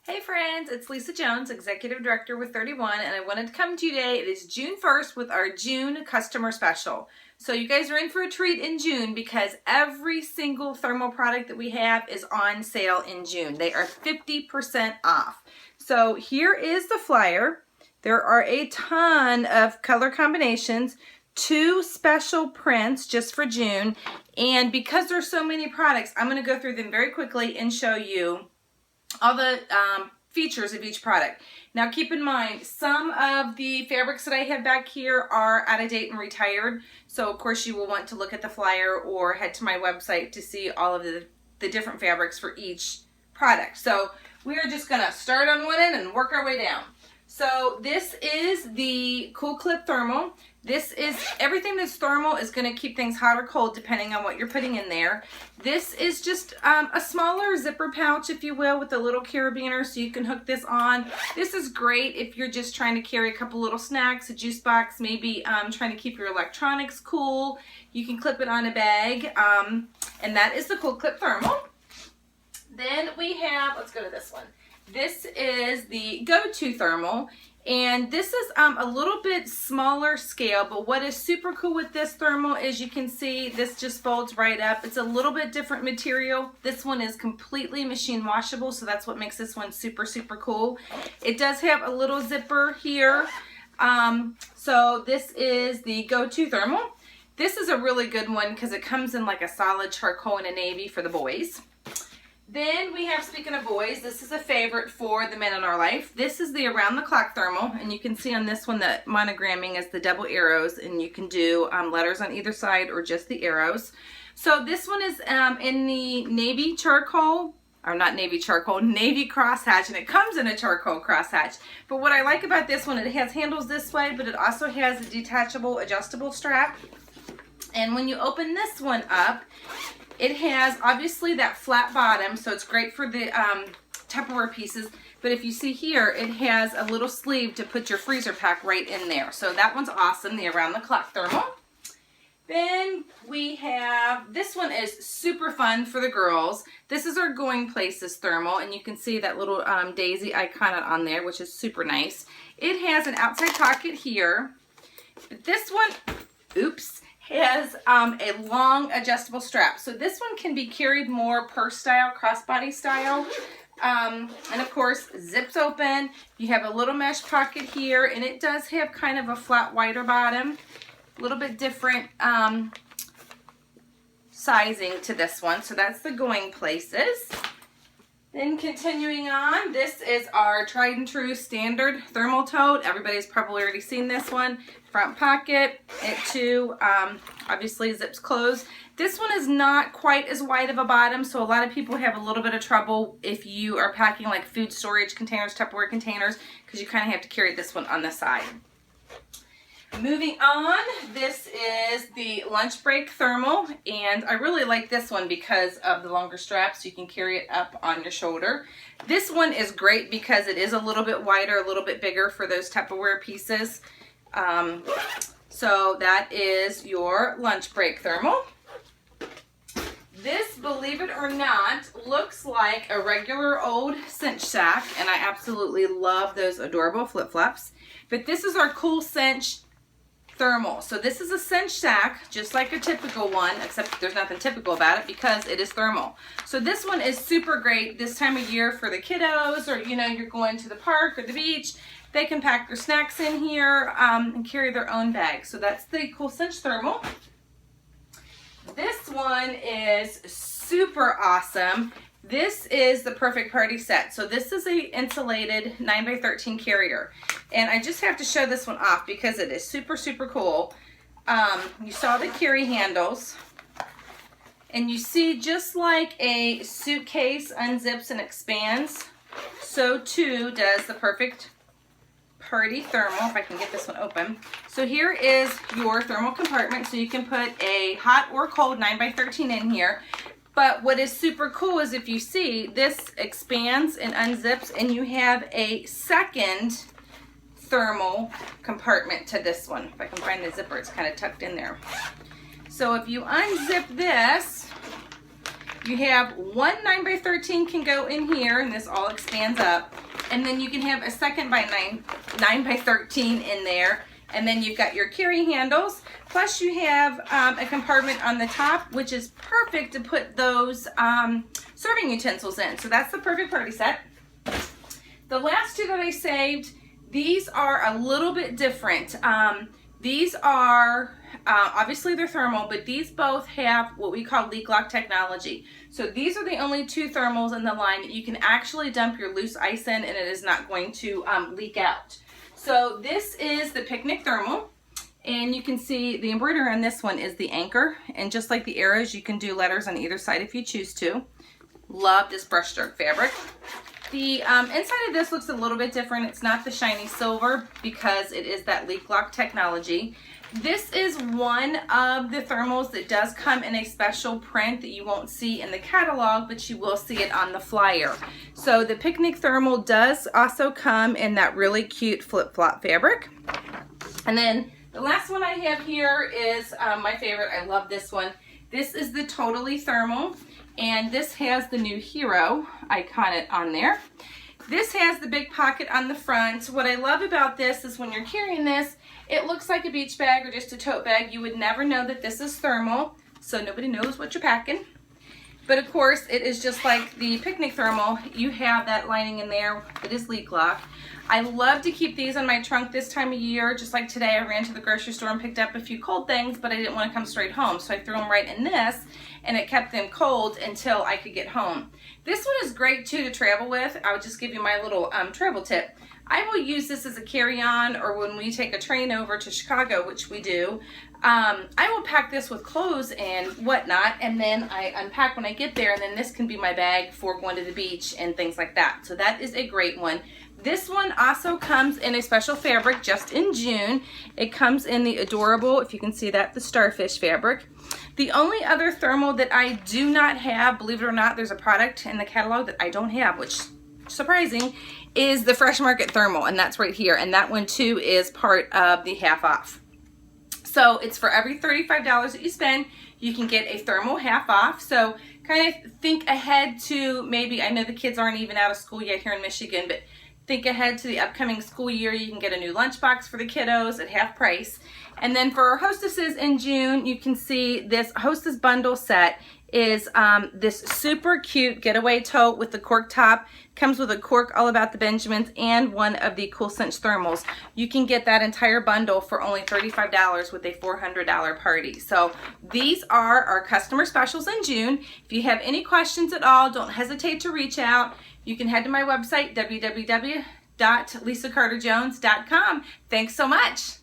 Hey friends, it's Lisa Jones, Executive Director with 31, and I wanted to come to you today. It is June 1st with our June customer special. So you guys are in for a treat in June because every single thermal product that we have is on sale in June. They are 50% off. So here is the flyer. There are a ton of color combinations, 2 special prints just for June, and because there's so many products, I'm going to go through them very quickly and show you all the features of each product. Now keep in mind, some of the fabrics that I have back here are out of date and retired, so of course you will want to look at the flyer or head to my website to see all of the different fabrics for each product. So we are just going to start on one end and work our way down. So this is the Cool Clip Thermal. This is, everything that's thermal is going to keep things hot or cold depending on what you're putting in there. This is just a smaller zipper pouch, if you will, with a little carabiner so you can hook this on. This is great if you're just trying to carry a couple little snacks, a juice box, maybe trying to keep your electronics cool. You can clip it on a bag, and that is the Cool Clip Thermal. Then we have, let's go to this one. This is the Go-To Thermal, and this is a little bit smaller scale, but what is super cool with this thermal is you can see this just folds right up. It's a little bit different material. This one is completely machine washable, so that's what makes this one super, super cool. It does have a little zipper here. So this is the Go-To Thermal. This is a really good one because it comes in like a solid charcoal and a navy for the boys. Then we have, speaking of boys, this is a favorite for the men in our life. This is the Around the Clock Thermal, and you can see on this one that monogramming is the double arrows, and you can do letters on either side or just the arrows. So this one is in the navy charcoal, or not navy charcoal, navy crosshatch, and it comes in a charcoal crosshatch. But what I like about this one, it has handles this way, but it also has a detachable adjustable strap. And when you open this one up, it has obviously that flat bottom, so it's great for the Tupperware pieces. But if you see here, it has a little sleeve to put your freezer pack right in there. So that one's awesome, the Around the Clock Thermal. Then we have, this one is super fun for the girls. This is our Going Places Thermal, and you can see that little daisy icon on there, which is super nice. It has an outside pocket here. But this one, oops, has a long adjustable strap. So this one can be carried more purse style, crossbody style. And of course, zips open. You have a little mesh pocket here, and it does have kind of a flat, wider bottom. A little bit different sizing to this one. So that's the Going Places. Then continuing on, this is our tried and true standard thermal tote. Everybody's probably already seen this one. Front pocket, it too obviously zips closed. This one is not quite as wide of a bottom, so a lot of people have a little bit of trouble if you are packing like food storage containers, Tupperware containers, because you kind of have to carry this one on the side. Moving on, this is the Lunch Break Thermal, and I really like this one because of the longer straps. You can carry it up on your shoulder. This one is great because it is a little bit wider, a little bit bigger for those Tupperware pieces. So that is your Lunch Break Thermal. This, believe it or not, looks like a regular old cinch sack, and I absolutely love those adorable flip-flops. But this is our Cool Cinch Thermal. So this is a cinch sack, just like a typical one, except there's nothing typical about it because it is thermal. So this one is super great this time of year for the kiddos, or you know, you're going to the park or the beach. They can pack their snacks in here and carry their own bag. So that's the Cool Cinch Thermal. This one is super awesome. This is the perfect party set. So this is a insulated 9x13 carrier. And I just have to show this one off because it is super, super cool. You saw the carry handles. And you see, just like a suitcase unzips and expands, so too does the perfect party thermal, if I can get this one open. So here is your thermal compartment, so you can put a hot or cold 9x13 in here. But what is super cool is if you see, this expands and unzips, and you have a second thermal compartment to this one. If I can find the zipper, it's kind of tucked in there. So if you unzip this, You have one 9x13 can go in here, and this all expands up. And then you can have a second 9x13 in there. And then you've got your carry handles. Plus you have a compartment on the top, which is perfect to put those serving utensils in. So that's the perfect party set. The last two that I saved, these are a little bit different. These are, obviously they're thermal, but these both have what we call leak lock technology. So these are the only two thermals in the line that you can actually dump your loose ice in, and it is not going to leak out. So this is the picnic thermal, and you can see the embroidery on this one is the anchor, and just like the arrows, you can do letters on either side if you choose to. Love this brushstroke fabric. The inside of this looks a little bit different. It's not the shiny silver because it is that leak lock technology. This is one of the thermals that does come in a special print that you won't see in the catalog, but you will see it on the flyer. So the picnic thermal does also come in that really cute flip-flop fabric. And then the last one I have here is my favorite. I love this one. This is the Totally Thermal, and this has the new hero icon on there. This has the big pocket on the front. What I love about this is when you're carrying this, it looks like a beach bag or just a tote bag. You would never know that this is thermal, so nobody knows what you're packing. But of course, it is just like the picnic thermal. You have that lining in there. It is leak lock. I love to keep these in my trunk this time of year. Just like today, I ran to the grocery store and picked up a few cold things, but I didn't want to come straight home. So I threw them right in this, and it kept them cold until I could get home. This one is great too to travel with. I would just give you my little travel tip. I will use this as a carry-on, or when we take a train over to Chicago, which we do, I will pack this with clothes and whatnot, and then I unpack when I get there, and then this can be my bag for going to the beach and things like that. So that is a great one. This one also comes in a special fabric just in June. It comes in the adorable, if you can see that, the starfish fabric. The only other thermal that I do not have, believe it or not, there's a product in the catalog that I don't have, which surprising, is the Fresh Market thermal, and that's right here. And that one too is part of the half off. So it's for every $35 that you spend, you can get a thermal half off. So kind of think ahead to maybe, I know the kids aren't even out of school yet here in Michigan, but think ahead to the upcoming school year. You can get a new lunchbox for the kiddos at half price. And then for our hostesses in June, you can see this hostess bundle set is this super cute getaway tote with the cork top. Comes with a cork all about the Benjamins and one of the Cool Cinch thermals. You can get that entire bundle for only $35 with a $400 party. So these are our customer specials in June. If you have any questions at all, don't hesitate to reach out. You can head to my website, www.lisacarterjones.com. Thanks so much.